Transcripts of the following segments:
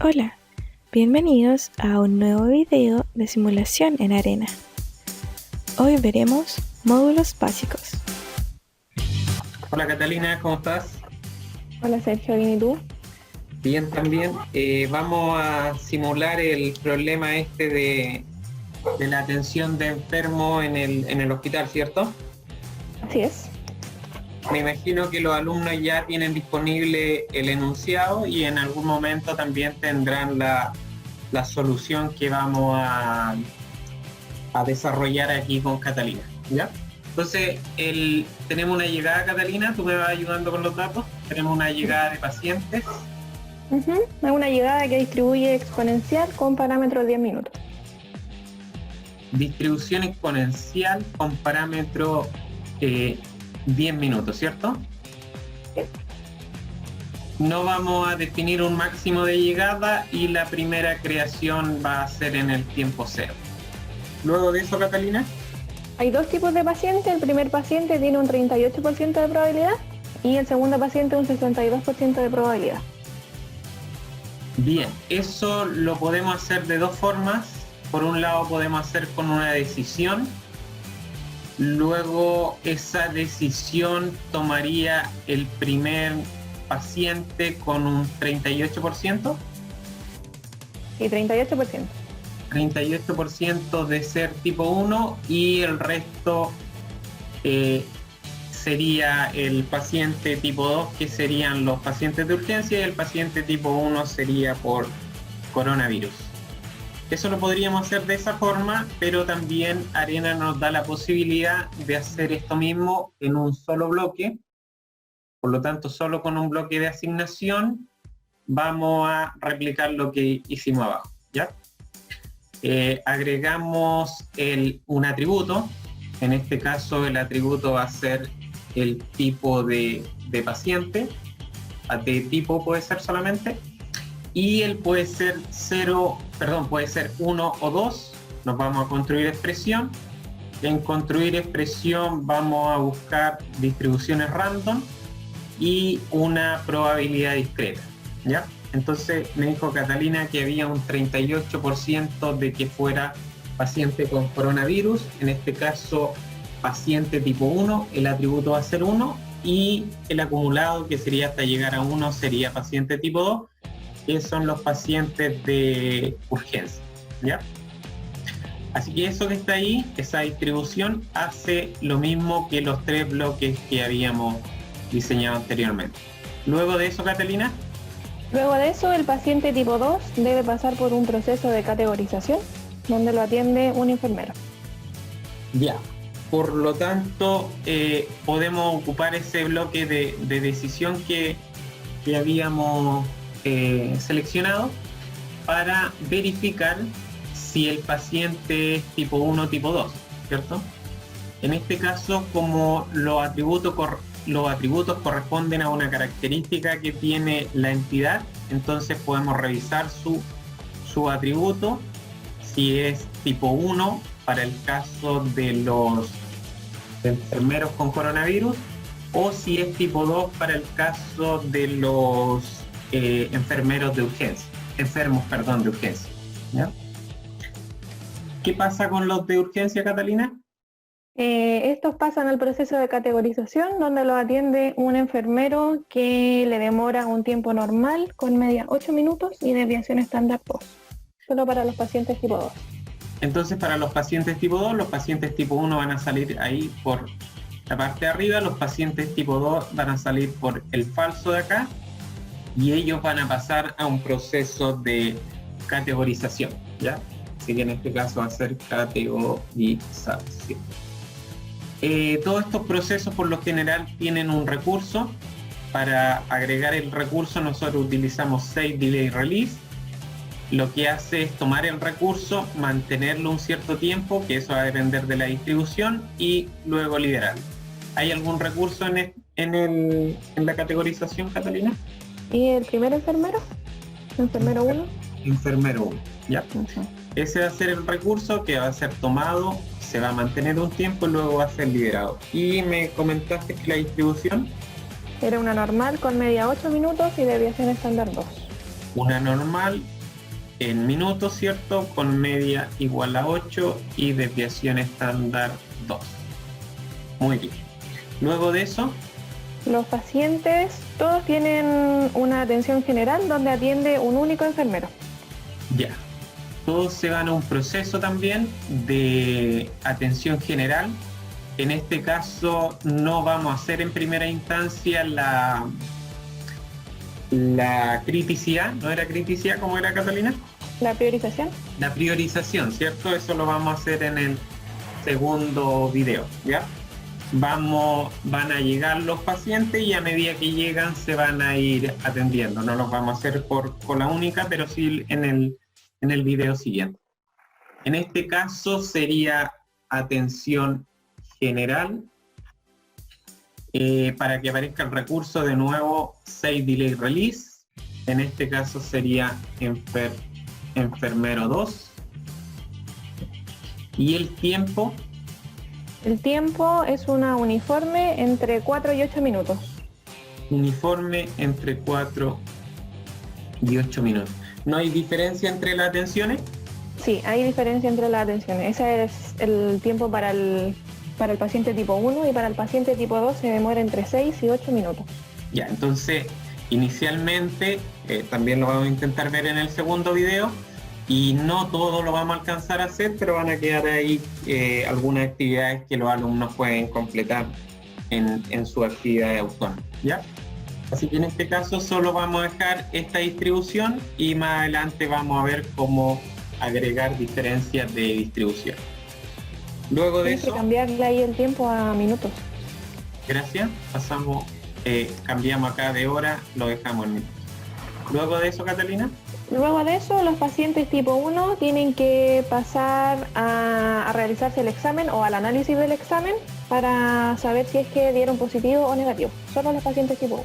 Hola, bienvenidos a un nuevo video de simulación en arena. Hoy veremos módulos básicos. Hola Catalina, ¿cómo estás? Hola Sergio, ¿bien y tú? Bien también. Vamos a simular el problema este de la atención de enfermo en el hospital, ¿cierto? Así es. Me imagino que los alumnos ya tienen disponible el enunciado y en algún momento también tendrán la solución que vamos a desarrollar aquí con Catalina, ¿ya? Entonces, tenemos una llegada, Catalina, tú me vas ayudando con los datos. Tenemos una llegada de pacientes. Es una llegada que distribuye exponencial con parámetro 10 minutos. Distribución exponencial con parámetro 10 minutos, ¿cierto? Sí. No vamos a definir un máximo de llegada y la primera creación va a ser en el tiempo cero. Luego de eso, Catalina. Hay dos tipos de pacientes. El primer paciente tiene un 38% de probabilidad y el segundo paciente un 62% de probabilidad. Bien, eso lo podemos hacer de dos formas. Por un lado podemos hacer con una decisión. Luego esa decisión tomaría el primer paciente con un 38%. Y 38%. 38% de ser tipo 1 y el resto sería el paciente tipo 2, que serían los pacientes de urgencia, y el paciente tipo 1 sería por coronavirus. Eso lo podríamos hacer de esa forma, pero también Arena nos da la posibilidad de hacer esto mismo en un solo bloque. Por lo tanto, solo con un bloque de asignación vamos a replicar lo que hicimos abajo, ¿ya? Agregamos un atributo. En este caso el atributo va a ser el tipo de paciente, de tipo puede ser solamente, y él puede ser puede ser 1 o 2. Nos vamos a construir expresión. En construir expresión vamos a buscar distribuciones random y una probabilidad discreta, ¿ya? Entonces me dijo Catalina que había un 38% de que fuera paciente con coronavirus. En este caso, paciente tipo 1, el atributo va a ser 1, y el acumulado, que sería hasta llegar a 1, sería paciente tipo 2, que son los pacientes de urgencia, ¿ya? Así que eso que está ahí, esa distribución, hace lo mismo que los tres bloques que habíamos diseñado anteriormente. Luego de eso, Catalina. Luego de eso, el paciente tipo 2 debe pasar por un proceso de categorización donde lo atiende un enfermero. Ya. Por lo tanto, podemos ocupar ese bloque de decisión que habíamos seleccionado para verificar si el paciente es tipo 1 o tipo 2, ¿cierto? En este caso, como los atributos corresponden a una característica que tiene la entidad, entonces podemos revisar su atributo, si es tipo 1 para el caso de los enfermeros con coronavirus, o si es tipo 2 para el caso de los enfermeros de urgencia, de urgencia, ¿ya? ¿Qué pasa con los de urgencia, Catalina? Estos pasan al proceso de categorización donde los atiende un enfermero que le demora un tiempo normal con media 8 minutos y desviación estándar 2. Solo para los pacientes tipo 2. Entonces, para los pacientes tipo 2, los pacientes tipo 1 van a salir ahí por la parte de arriba, los pacientes tipo 2 van a salir por el falso de acá, y ellos van a pasar a un proceso de categorización, ¿ya? Así que en este caso va a ser categorización. Todos estos procesos por lo general tienen un recurso. Para agregar el recurso nosotros utilizamos save, delay, release. Lo que hace es tomar el recurso, mantenerlo un cierto tiempo, que eso va a depender de la distribución, y luego liberarlo. ¿Hay algún recurso en la categorización, Catalina? ¿Y el primer enfermero? ¿Enfermero 1? Enfermero 1, ya. Uh-huh. Ese va a ser el recurso que va a ser tomado, se va a mantener un tiempo y luego va a ser liberado. Y me comentaste que la distribución Era una normal con media 8 minutos y desviación estándar 2. una normal en minutos, ¿cierto? Con media igual a 8 y desviación estándar 2. Muy bien. Luego de eso, Los pacientes todos tienen una atención general donde atiende un único enfermero. ya. Todos se van a un proceso también de atención general. En este caso no vamos a hacer en primera instancia la criticidad, ¿no era criticidad como era, Catalina? La priorización. La priorización, ¿cierto? Eso lo vamos a hacer en el segundo video, ¿ya? Van a llegar los pacientes y a medida que llegan se van a ir atendiendo. No los vamos a hacer por cola única, pero sí en el video siguiente. En este caso sería atención general. Para que aparezca el recurso de nuevo, Save Delay Release. En este caso sería enfermero 2. Y el tiempo, El tiempo es una uniforme entre 4 y 8 minutos. uniforme entre 4 y 8 minutos. ¿No hay diferencia entre las atenciones? Sí, hay diferencia entre las atenciones. Ese es el tiempo para el paciente tipo 1 y para el paciente tipo 2 se demora entre 6 y 8 minutos. Ya, entonces inicialmente, también lo vamos a intentar ver en el segundo video, y no todo lo vamos a alcanzar a hacer, pero van a quedar ahí algunas actividades que los alumnos pueden completar en su actividad autónoma, ¿ya? Así que en este caso solo vamos a dejar esta distribución y más adelante vamos a ver cómo agregar diferencias de distribución. Luego de Tienes que eso, cambiarle ahí el tiempo a minutos. gracias, pasamos, cambiamos acá de hora, lo dejamos en minutos. Luego de eso, Catalina. Luego de eso, los pacientes tipo 1 tienen que pasar a realizarse el examen o al análisis del examen para saber si es que dieron positivo o negativo. Solo los pacientes tipo 1.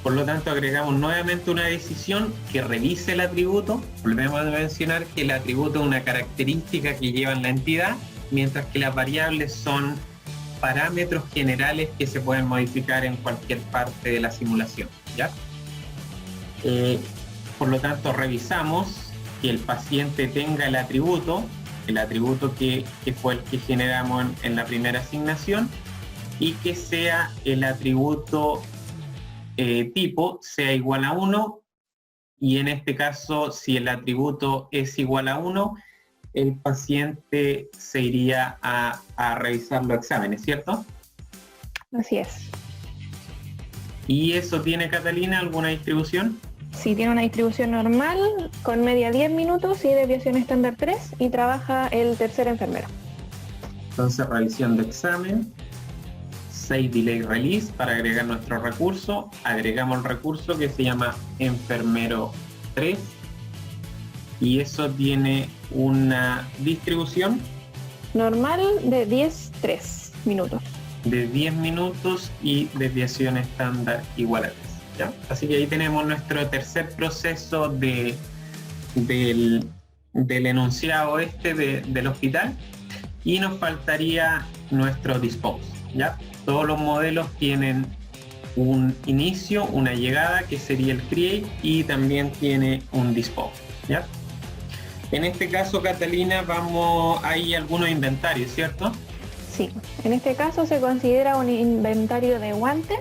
Por lo tanto, agregamos nuevamente una decisión que revise el atributo. Volvemos a mencionar que el atributo es una característica que lleva la entidad, mientras que las variables son parámetros generales que se pueden modificar en cualquier parte de la simulación, ¿ya? Por lo tanto, revisamos que el paciente tenga el atributo que fue el que generamos en la primera asignación, y que sea el atributo tipo sea igual a 1, y en este caso, si el atributo es igual a 1, el paciente se iría a revisar los exámenes, ¿cierto? Así es. ¿Y eso tiene, Catalina, alguna distribución? Si tiene una distribución normal, con media 10 minutos y desviación estándar 3, y trabaja el tercer enfermero. Entonces, revisión de examen, Save Delay Release para agregar nuestro recurso. Agregamos el recurso que se llama enfermero 3, y eso tiene una distribución Normal de 10-3 minutos. de 10 minutos y desviación estándar igual a 3, ¿ya? Así que ahí tenemos nuestro tercer proceso del enunciado del hospital, y nos faltaría nuestro dispose, ¿ya? Todos los modelos tienen un inicio, una llegada, que sería el create, y también tiene un dispose, ¿ya? En este caso, Catalina, hay algunos inventarios, ¿cierto? Sí, en este caso se considera un inventario de guantes,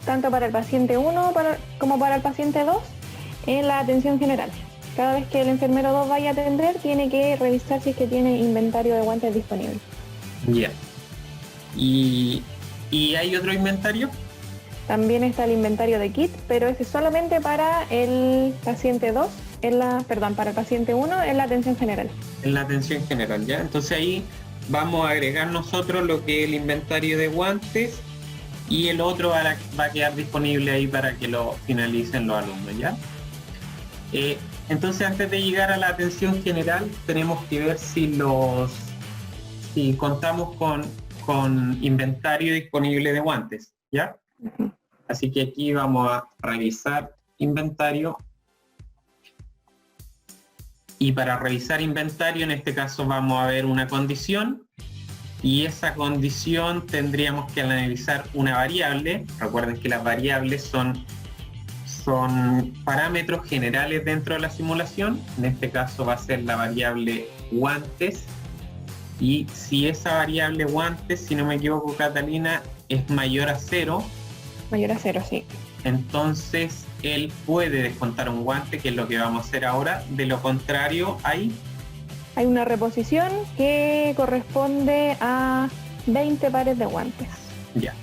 tanto para el paciente 1 como para el paciente 2, en la atención general. Cada vez que el enfermero 2 vaya a atender, tiene que revisar si es que tiene inventario de guantes disponible. Ya. ¿Y hay otro inventario? También está el inventario de kit, pero ese es solamente para el paciente 2, para el paciente 1 en la atención general. En la atención general, ¿ya? Entonces ahí vamos a agregar nosotros lo que es el inventario de guantes, y el otro va a quedar disponible ahí para que lo finalicen los alumnos, ¿ya? Entonces, antes de llegar a la atención general, tenemos que ver si contamos con inventario disponible de guantes, ¿ya? Ujú. Así que aquí vamos a revisar inventario, y para revisar inventario, en este caso vamos a ver una condición, y esa condición tendríamos que analizar una variable. Recuerden que las variables son son parámetros generales dentro de la simulación. En este caso va a ser la variable guantes, y si esa variable guantes, si no me equivoco, Catalina, es mayor a 0, Mayor a 0, sí. entonces él puede descontar un guante, que es lo que vamos a hacer ahora. De lo contrario, hay una reposición que corresponde a 20 pares de guantes. ya.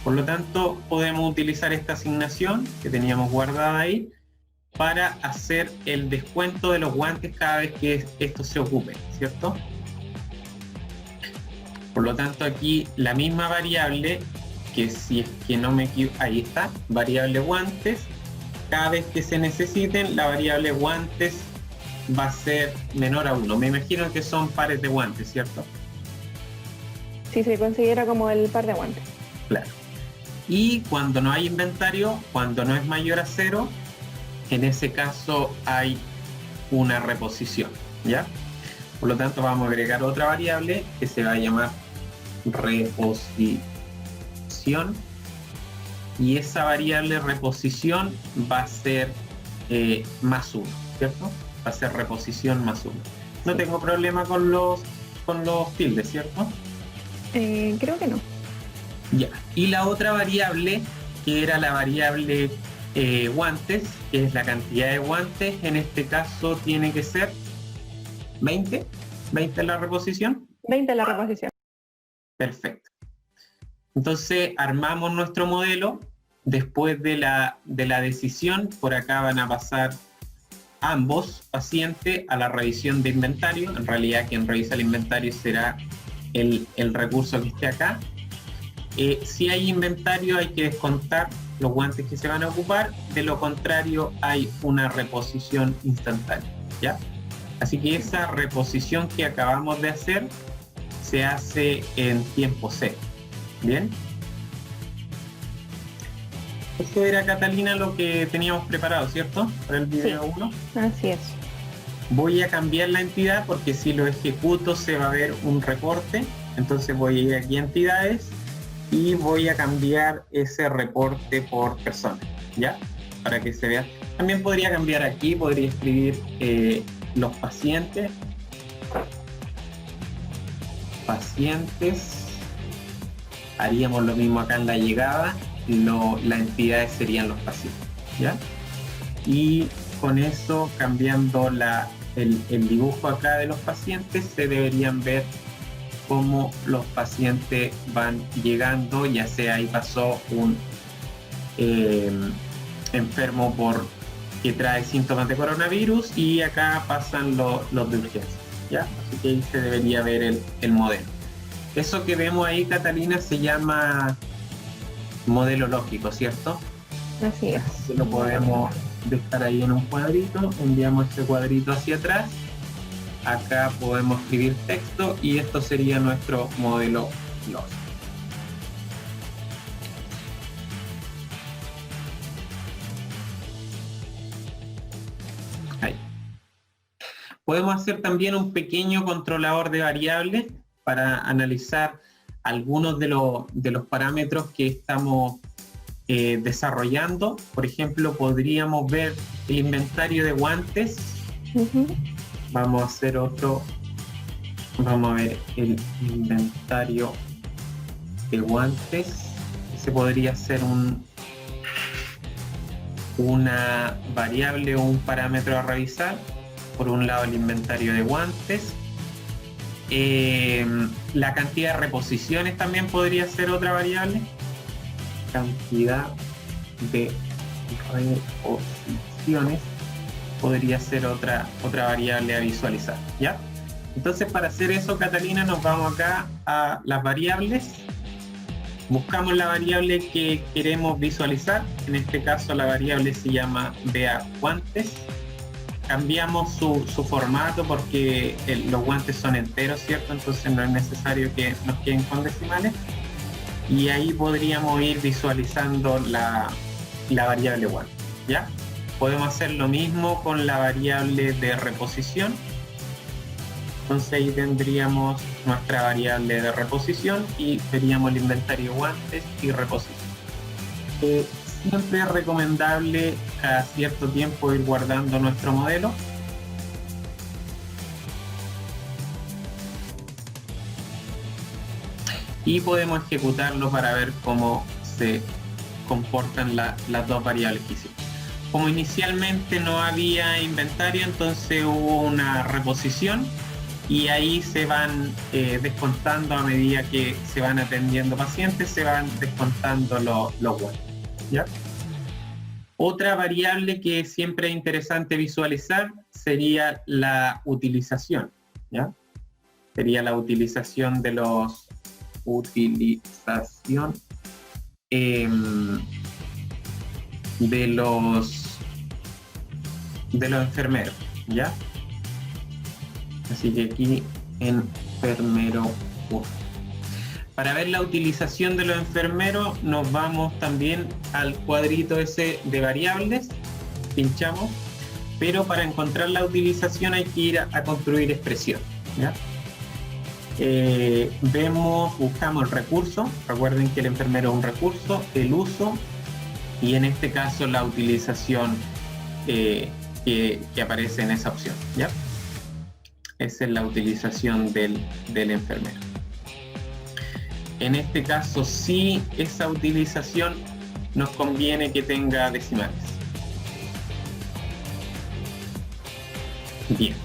Por lo tanto, podemos utilizar esta asignación que teníamos guardada ahí para hacer el descuento de los guantes cada vez que estos se ocupen, ¿cierto? Por lo tanto, aquí la misma variable, que si es que no me equivoco, ahí está, variable guantes. Cada vez que se necesiten, la variable guantes va a ser menor a 1. Me imagino que son pares de guantes, ¿cierto? Si se considera como el par de guantes. Claro. Y cuando no hay inventario, cuando no es mayor a 0, en ese caso hay una reposición, ¿ya? Por lo tanto, vamos a agregar otra variable que se va a llamar reposición, y esa variable reposición va a ser más 1, ¿cierto? Va a ser reposición más 1. No tengo problema con los tildes, ¿cierto? Creo que no. Ya. Y la otra variable, que era la variable guantes, que es la cantidad de guantes, en este caso tiene que ser 20. 20 la reposición. 20 la reposición. Perfecto. Entonces armamos nuestro modelo. Después de la decisión, por acá van a pasar ambos pacientes a la revisión de inventario. En realidad quien revisa el inventario será el recurso que esté acá. Si hay inventario, hay que descontar los guantes que se van a ocupar. De lo contrario, hay una reposición instantánea, ¿ya? Así que esa reposición que acabamos de hacer se hace en tiempo cero. ¿Bien? Esto era, Catalina, lo que teníamos preparado, ¿cierto? Para el video 1. Así es. Voy a cambiar la entidad porque si lo ejecuto se va a ver un reporte. Entonces voy a ir aquí a entidades y voy a cambiar ese reporte por persona, ¿ya? Para que se vea. También podría cambiar aquí, podría escribir los pacientes. Pacientes. Haríamos lo mismo acá en la llegada. Las entidades serían los pacientes, ¿ya? Y con eso, cambiando el dibujo acá de los pacientes, se deberían ver cómo los pacientes van llegando, ya sea ahí pasó un enfermo que trae síntomas de coronavirus, y acá pasan los de urgencia, ¿ya? Así que ahí se debería ver el modelo. Eso que vemos ahí, Catalina, se llama modelo lógico, ¿cierto? Así es. Lo podemos dejar ahí en un cuadrito, enviamos ese cuadrito hacia atrás. Acá podemos escribir texto y esto sería nuestro modelo lógico. Ahí. Podemos hacer también un pequeño controlador de variables para analizar algunos de los parámetros que estamos desarrollando. Por ejemplo, podríamos ver el inventario de guantes. Vamos a hacer otro. Vamos a ver el inventario de guantes. Se podría hacer una variable o un parámetro a revisar. Por un lado, el inventario de guantes. La cantidad de reposiciones también podría ser otra variable. Cantidad de reposiciones podría ser otra variable a visualizar, ¿ya? Entonces, para hacer eso, Catalina, nos vamos acá a las variables, buscamos la variable que queremos visualizar. En este caso la variable se llama BA guantes. Cambiamos su formato porque los guantes son enteros, ¿cierto? Entonces no es necesario que nos queden con decimales. Y ahí podríamos ir visualizando la variable guantes, ¿ya? Podemos hacer lo mismo con la variable de reposición. Entonces ahí tendríamos nuestra variable de reposición y veríamos el inventario guantes y reposición. siempre es recomendable cada cierto tiempo ir guardando nuestro modelo. Y podemos ejecutarlo para ver cómo se comportan las dos variables que hicimos. Como inicialmente no había inventario, entonces hubo una reposición y ahí se van descontando a medida que se van atendiendo pacientes, se van descontando los vuelos, ¿ya? Otra variable que siempre es interesante visualizar sería la utilización, ¿ya? Sería la utilización de los de los enfermeros, ¿ya? Así que aquí enfermero 1. Para ver la utilización de los enfermeros nos vamos también al cuadrito ese de variables, pinchamos, pero para encontrar la utilización hay que ir a construir expresión, ¿ya? Buscamos el recurso, recuerden que el enfermero es un recurso, el uso y en este caso la utilización que aparece en esa opción, ¿ya? Esa es la utilización del enfermero. En este caso, sí, esa utilización nos conviene que tenga decimales. Bien.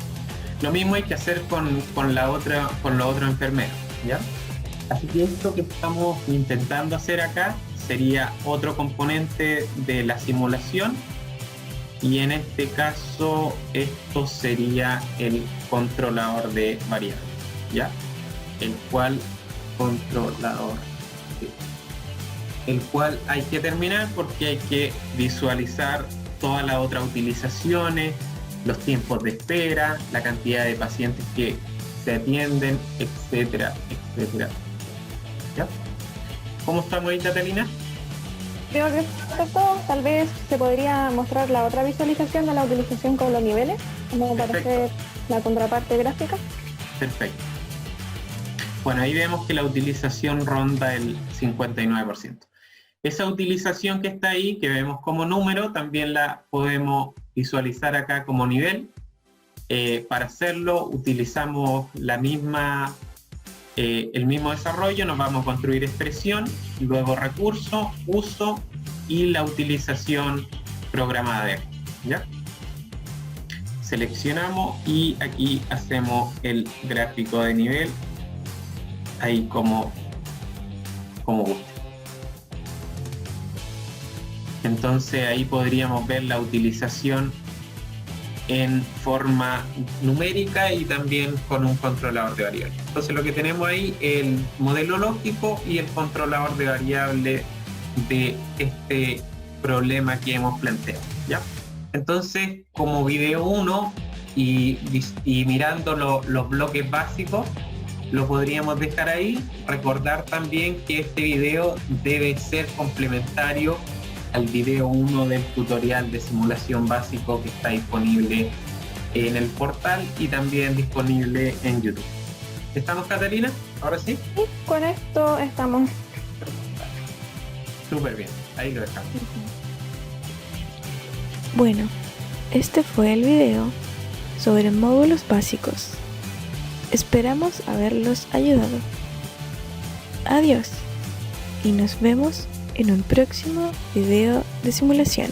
Lo mismo hay que hacer con los otros enfermeros, ¿ya? Así que esto que estamos intentando hacer acá sería otro componente de la simulación y en este caso esto sería el controlador de variables, ¿ya? El cual hay que terminar porque hay que visualizar todas las otras utilizaciones, los tiempos de espera, la cantidad de pacientes que se atienden, etcétera, etcétera. ¿Ya? ¿Cómo estamos ahí, Catalina? Creo que perfecto. Tal vez se podría mostrar la otra visualización de la utilización con los niveles, como para hacer la contraparte gráfica. Perfecto. Bueno, ahí vemos que la utilización ronda el 59%. Esa utilización que está ahí, que vemos como número, también la podemos visualizar acá como nivel. Para hacerlo utilizamos el mismo desarrollo, nos vamos a construir expresión, luego recurso, uso y la utilización programada de aquí, ¿ya? Seleccionamos y aquí hacemos el gráfico de nivel, ahí como guste. Entonces ahí podríamos ver la utilización en forma numérica y también con un controlador de variables. Entonces lo que tenemos ahí es el modelo lógico y el controlador de variables de este problema que hemos planteado, ¿ya? Entonces, como video 1 y mirando los bloques básicos, lo podríamos dejar ahí. Recordar también que este video debe ser complementario al video 1 del tutorial de simulación básico que está disponible en el portal y también disponible en YouTube. ¿Estamos, Catalina? ¿Ahora sí? Sí, con esto estamos. Súper bien, ahí lo dejamos. Bueno, este fue el video sobre módulos básicos. Esperamos haberlos ayudado. Adiós y nos vemos en un próximo video de simulación.